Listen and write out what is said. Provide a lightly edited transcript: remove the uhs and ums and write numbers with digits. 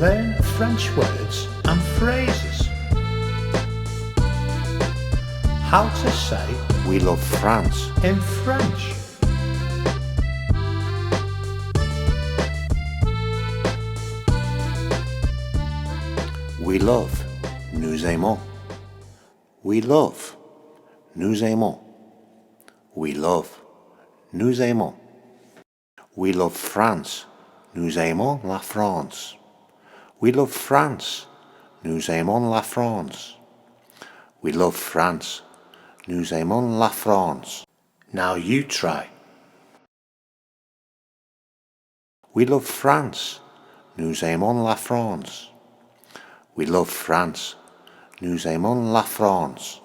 Learn French words and phrases. How to say We love France. in French. We love. Nous aimons. We love. Nous aimons. We love. Nous aimons. We love France. Nous aimons la France. We love France. Nous aimons la France. We love France. Nous aimons la France. Now you try. We love France. Nous aimons la France. We love France. Nous aimons la France.